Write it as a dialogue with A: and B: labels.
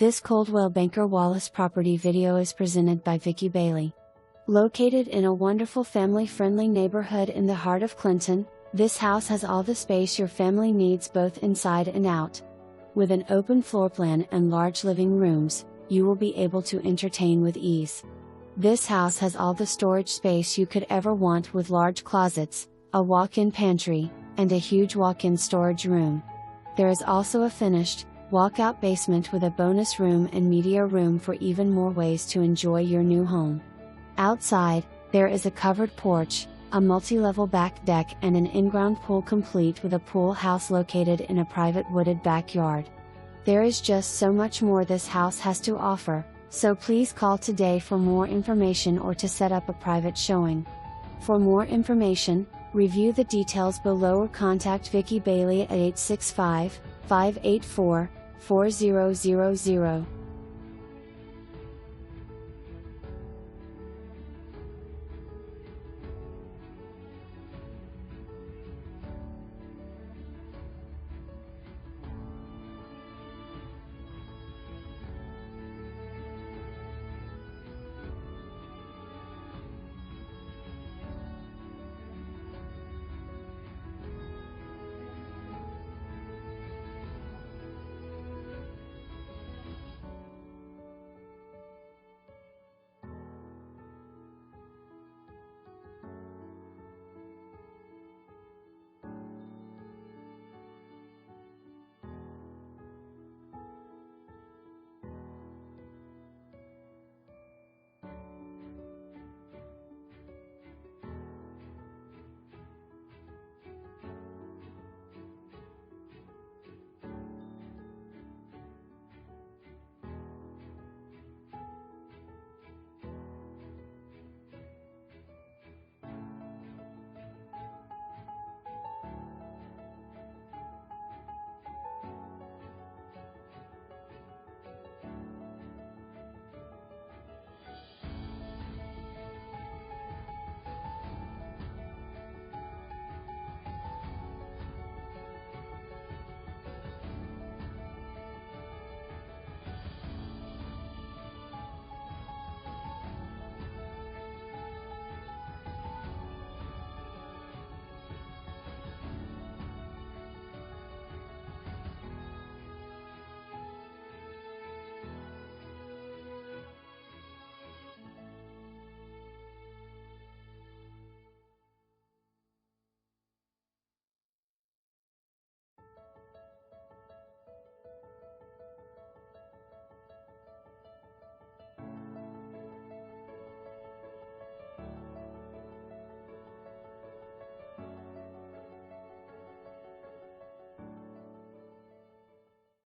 A: This Coldwell Banker Wallace property video is presented by Vicki Bailey. Located in a wonderful family-friendly neighborhood in the heart of Clinton, this house has all the space your family needs both inside and out. With an open floor plan and large living rooms, you will be able to entertain with ease. This house has all the storage space you could ever want with large closets, a walk-in pantry, and a huge walk-in storage room. There is also a finished, walkout basement with a bonus room and media room for even more ways to enjoy your new home. Outside, there is a covered porch, a multi-level back deck and an in-ground pool complete with a pool house located in a private wooded backyard. There is just so much more this house has to offer, so please call today for more information or to set up a private showing. For more information, review the details below or contact Vicki Bailey at 865-584-4000.